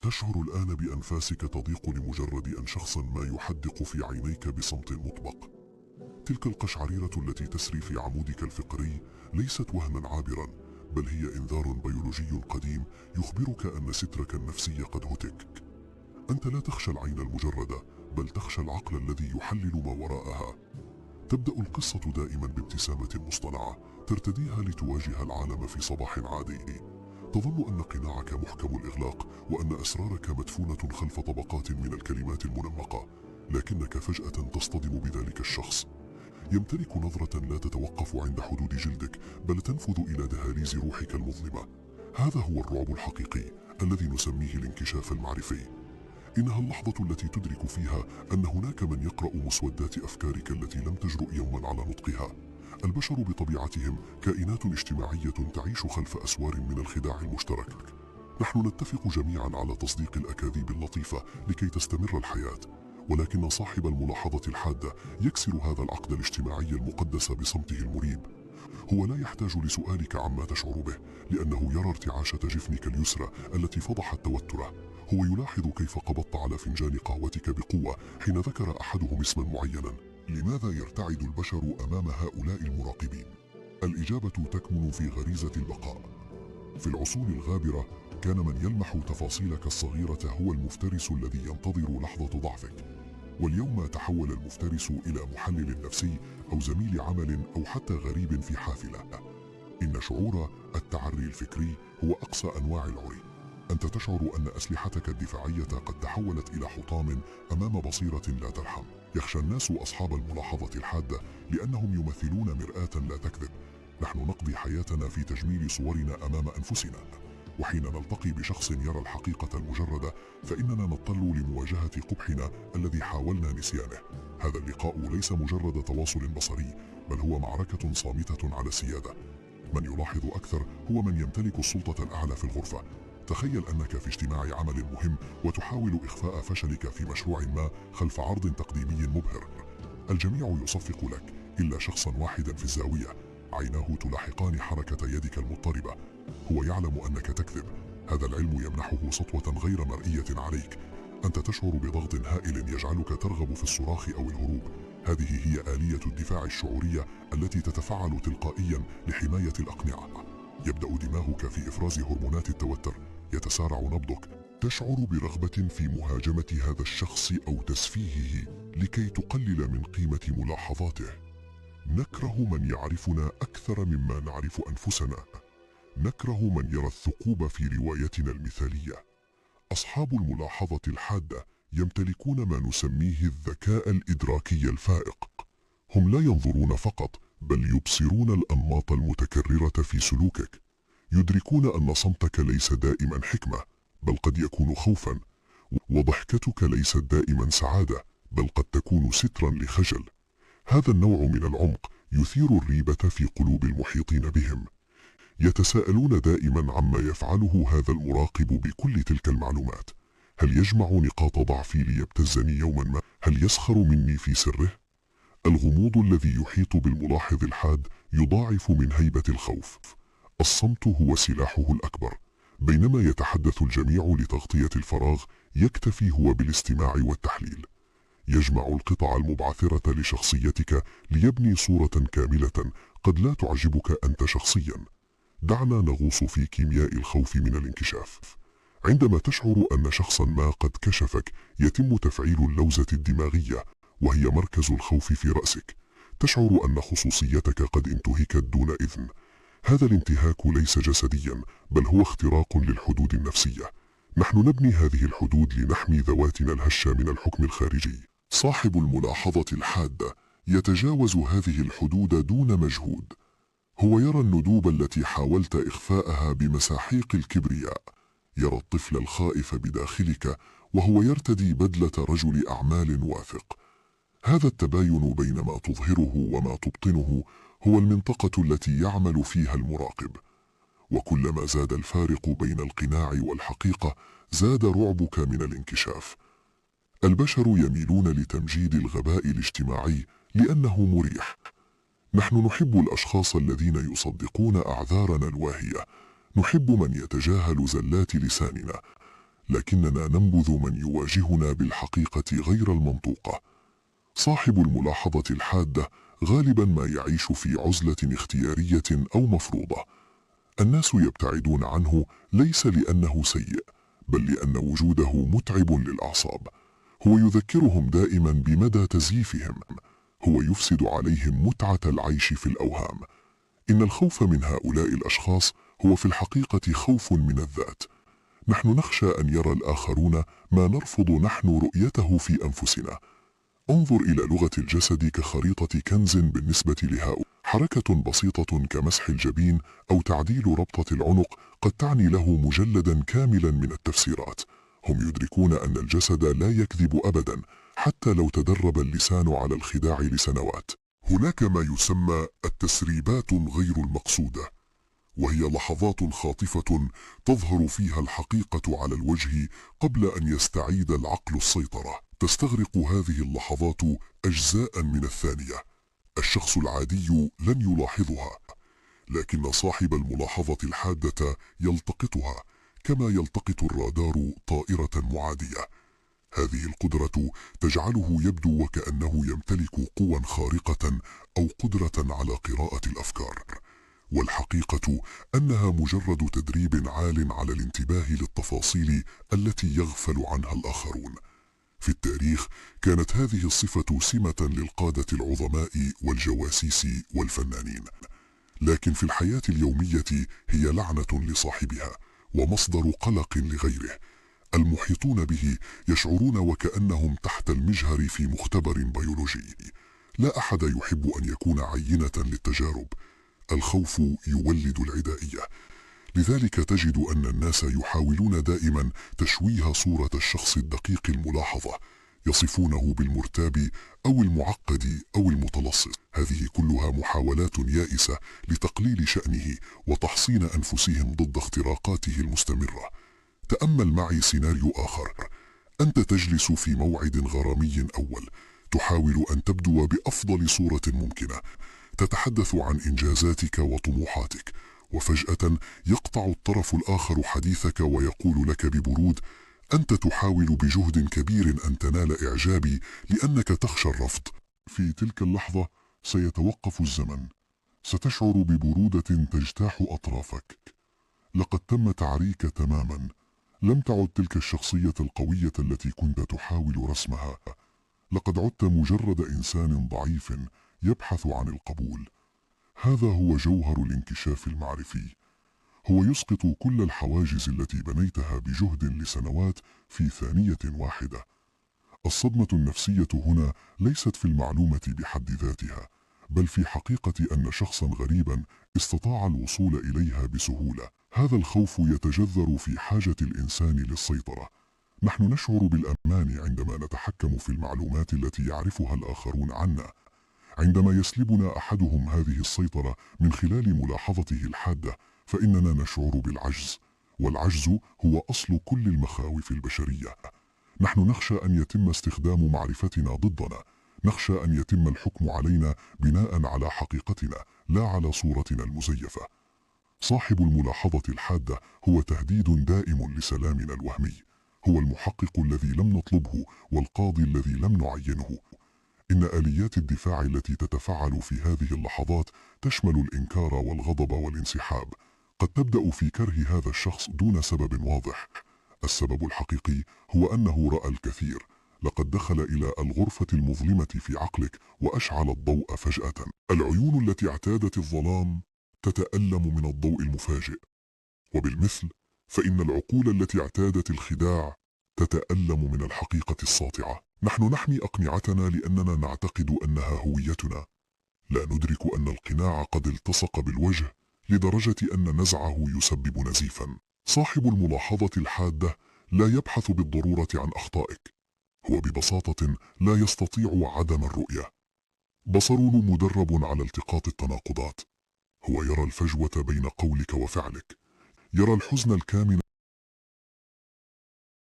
تشعر الآن بأنفاسك تضيق لمجرد أن شخصا ما يحدق في عينيك بصمت مطبق. تلك القشعريرة التي تسري في عمودك الفقري ليست وهما عابرا، بل هي إنذار بيولوجي قديم يخبرك أن سترك النفسي قد هتك. أنت لا تخشى العين المجردة، بل تخشى العقل الذي يحلل ما وراءها. تبدأ القصة دائما بابتسامة مصطنعة ترتديها لتواجه العالم في صباح عادي. تظن أن قناعك محكم الإغلاق وأن أسرارك مدفونة خلف طبقات من الكلمات المنمقة، لكنك فجأة تصطدم بذلك الشخص. يمتلك نظرة لا تتوقف عند حدود جلدك، بل تنفذ إلى دهاليز روحك المظلمة. هذا هو الرعب الحقيقي الذي نسميه الانكشاف المعرفي. إنها اللحظة التي تدرك فيها أن هناك من يقرأ مسودات أفكارك التي لم تجرؤ يوما على نطقها. البشر بطبيعتهم كائنات اجتماعية تعيش خلف أسوار من الخداع المشترك. نحن نتفق جميعا على تصديق الأكاذيب اللطيفة لكي تستمر الحياة، ولكن صاحب الملاحظة الحادة يكسر هذا العقد الاجتماعي المقدس بصمته المريب. هو لا يحتاج لسؤالك عما تشعر به، لأنه يرى ارتعاشة جفنك اليسرى التي فضحت توتره. هو يلاحظ كيف قبضت على فنجان قهوتك بقوة حين ذكر أحدهم اسما معينا. لماذا يرتعد البشر أمام هؤلاء المراقبين؟ الإجابة تكمن في غريزة البقاء. في العصور الغابرة كان من يلمح تفاصيلك الصغيرة هو المفترس الذي ينتظر لحظة ضعفك، واليوم تحول المفترس إلى محلل نفسي أو زميل عمل أو حتى غريب في حافلة. إن شعور التعري الفكري هو أقصى أنواع العري. أنت تشعر أن أسلحتك الدفاعية قد تحولت إلى حطام أمام بصيرة لا ترحم. يخشى الناس أصحاب الملاحظة الحادة لأنهم يمثلون مرآة لا تكذب. نحن نقضي حياتنا في تجميل صورنا أمام أنفسنا، وحين نلتقي بشخص يرى الحقيقة المجردة فإننا نضطر لمواجهة قبحنا الذي حاولنا نسيانه. هذا اللقاء ليس مجرد تواصل بصري، بل هو معركة صامتة على السيادة. من يلاحظ أكثر هو من يمتلك السلطة الأعلى في الغرفة. تخيل أنك في اجتماع عمل مهم وتحاول إخفاء فشلك في مشروع ما خلف عرض تقديمي مبهر. الجميع يصفق لك إلا شخصا واحدا في الزاوية، عيناه تلاحقان حركة يدك المضطربة. هو يعلم أنك تكذب. هذا العلم يمنحه سطوة غير مرئية عليك. أنت تشعر بضغط هائل يجعلك ترغب في الصراخ أو الهروب. هذه هي آلية الدفاع الشعورية التي تتفعل تلقائيا لحماية الأقنعة. يبدأ دماغك في إفراز هرمونات التوتر، يتسارع نبضك، تشعر برغبة في مهاجمة هذا الشخص أو تسفيهه لكي تقلل من قيمة ملاحظاته. نكره من يعرفنا أكثر مما نعرف أنفسنا. نكره من يرى الثقوب في روايتنا المثالية. أصحاب الملاحظة الحادة يمتلكون ما نسميه الذكاء الإدراكي الفائق. هم لا ينظرون فقط، بل يبصرون الأنماط المتكررة في سلوكك. يدركون أن صمتك ليس دائما حكمة، بل قد يكون خوفا، وضحكتك ليست دائما سعادة، بل قد تكون سترا لخجل. هذا النوع من العمق يثير الريبة في قلوب المحيطين بهم. يتساءلون دائما عما يفعله هذا المراقب بكل تلك المعلومات. هل يجمع نقاط ضعفي ليبتزني يوما ما؟ هل يسخر مني في سره؟ الغموض الذي يحيط بالملاحظ الحاد يضاعف من هيبة الخوف. الصمت هو سلاحه الأكبر. بينما يتحدث الجميع لتغطية الفراغ، يكتفي هو بالاستماع والتحليل. يجمع القطع المبعثرة لشخصيتك ليبني صورة كاملة قد لا تعجبك أنت شخصيا. دعنا نغوص في كيمياء الخوف من الانكشاف. عندما تشعر أن شخصا ما قد كشفك، يتم تفعيل اللوزة الدماغية، وهي مركز الخوف في رأسك. تشعر أن خصوصيتك قد انتهكت دون إذن. هذا الانتهاك ليس جسديا، بل هو اختراق للحدود النفسية. نحن نبني هذه الحدود لنحمي ذواتنا الهشة من الحكم الخارجي. صاحب الملاحظة الحادة يتجاوز هذه الحدود دون مجهود. هو يرى الندوب التي حاولت إخفاءها بمساحيق الكبرياء. يرى الطفل الخائف بداخلك وهو يرتدي بدلة رجل أعمال واثق. هذا التباين بين ما تظهره وما تبطنه هو المنطقة التي يعمل فيها المراقب. وكلما زاد الفارق بين القناع والحقيقة، زاد رعبك من الانكشاف. البشر يميلون لتمجيد الغباء الاجتماعي لأنه مريح. نحن نحب الأشخاص الذين يصدقون أعذارنا الواهية. نحب من يتجاهل زلات لساننا. لكننا ننبذ من يواجهنا بالحقيقة غير المنطوقة. صاحب الملاحظة الحادة غالبا ما يعيش في عزلة اختيارية أو مفروضة. الناس يبتعدون عنه ليس لأنه سيء، بل لأن وجوده متعب للأعصاب. هو يذكرهم دائما بمدى تزييفهم. هو يفسد عليهم متعة العيش في الأوهام. إن الخوف من هؤلاء الأشخاص هو في الحقيقة خوف من الذات. نحن نخشى أن يرى الآخرون ما نرفض نحن رؤيته في أنفسنا. انظر إلى لغة الجسد كخريطة كنز بالنسبة لهؤلاء. حركة بسيطة كمسح الجبين أو تعديل ربطة العنق قد تعني له مجلدا كاملا من التفسيرات. هم يدركون أن الجسد لا يكذب أبدا، حتى لو تدرب اللسان على الخداع لسنوات. هناك ما يسمى التسريبات غير المقصودة، وهي لحظات خاطفة تظهر فيها الحقيقة على الوجه قبل أن يستعيد العقل السيطرة. تستغرق هذه اللحظات أجزاء من الثانية. الشخص العادي لن يلاحظها، لكن صاحب الملاحظة الحادة يلتقطها، كما يلتقط الرادار طائرة معادية. هذه القدرة تجعله يبدو وكأنه يمتلك قوى خارقة أو قدرة على قراءة الأفكار، والحقيقة أنها مجرد تدريب عال على الانتباه للتفاصيل التي يغفل عنها الآخرون. في التاريخ كانت هذه الصفة سمة للقادة العظماء والجواسيس والفنانين، لكن في الحياة اليومية هي لعنة لصاحبها ومصدر قلق لغيره. المحيطون به يشعرون وكأنهم تحت المجهر في مختبر بيولوجي. لا أحد يحب أن يكون عينة للتجارب. الخوف يولد العدائية. لذلك تجد أن الناس يحاولون دائما تشويه صورة الشخص الدقيق الملاحظة، يصفونه بالمرتاب أو المعقد أو المتلصص. هذه كلها محاولات يائسة لتقليل شأنه وتحصين أنفسهم ضد اختراقاته المستمرة. تأمل معي سيناريو آخر. أنت تجلس في موعد غرامي أول، تحاول أن تبدو بأفضل صورة ممكنة، تتحدث عن إنجازاتك وطموحاتك، وفجأة يقطع الطرف الآخر حديثك ويقول لك ببرود: أنت تحاول بجهد كبير أن تنال إعجابي لأنك تخشى الرفض. في تلك اللحظة سيتوقف الزمن. ستشعر ببرودة تجتاح أطرافك. لقد تم تعريك تماما. لم تعد تلك الشخصية القوية التي كنت تحاول رسمها. لقد عدت مجرد إنسان ضعيف يبحث عن القبول. هذا هو جوهر الانكشاف المعرفي. هو يسقط كل الحواجز التي بنيتها بجهد لسنوات في ثانية واحدة. الصدمة النفسية هنا ليست في المعلومة بحد ذاتها، بل في حقيقة أن شخصا غريبا استطاع الوصول إليها بسهولة. هذا الخوف يتجذر في حاجة الإنسان للسيطرة. نحن نشعر بالأمان عندما نتحكم في المعلومات التي يعرفها الآخرون عنا. عندما يسلبنا أحدهم هذه السيطرة من خلال ملاحظته الحادة، فإننا نشعر بالعجز، والعجز هو أصل كل المخاوف البشرية. نحن نخشى أن يتم استخدام معرفتنا ضدنا. نخشى أن يتم الحكم علينا بناء على حقيقتنا لا على صورتنا المزيفة. صاحب الملاحظة الحادة هو تهديد دائم لسلامنا الوهمي. هو المحقق الذي لم نطلبه والقاضي الذي لم نعينه. إن آليات الدفاع التي تتفعل في هذه اللحظات تشمل الإنكار والغضب والانسحاب. قد تبدأ في كره هذا الشخص دون سبب واضح. السبب الحقيقي هو أنه رأى الكثير. لقد دخل إلى الغرفة المظلمة في عقلك وأشعل الضوء فجأة. العيون التي اعتادت الظلام تتألم من الضوء المفاجئ، وبالمثل فإن العقول التي اعتادت الخداع تتألم من الحقيقة الساطعة. نحن نحمي أقنعتنا لأننا نعتقد أنها هويتنا. لا ندرك أن القناع قد التصق بالوجه لدرجة أن نزعه يسبب نزيفا. صاحب الملاحظة الحادة لا يبحث بالضرورة عن أخطائك. هو ببساطة لا يستطيع عدم الرؤية. بصره مدرب على التقاط التناقضات. هو يرى الفجوة بين قولك وفعلك، يرى الحزن الكامن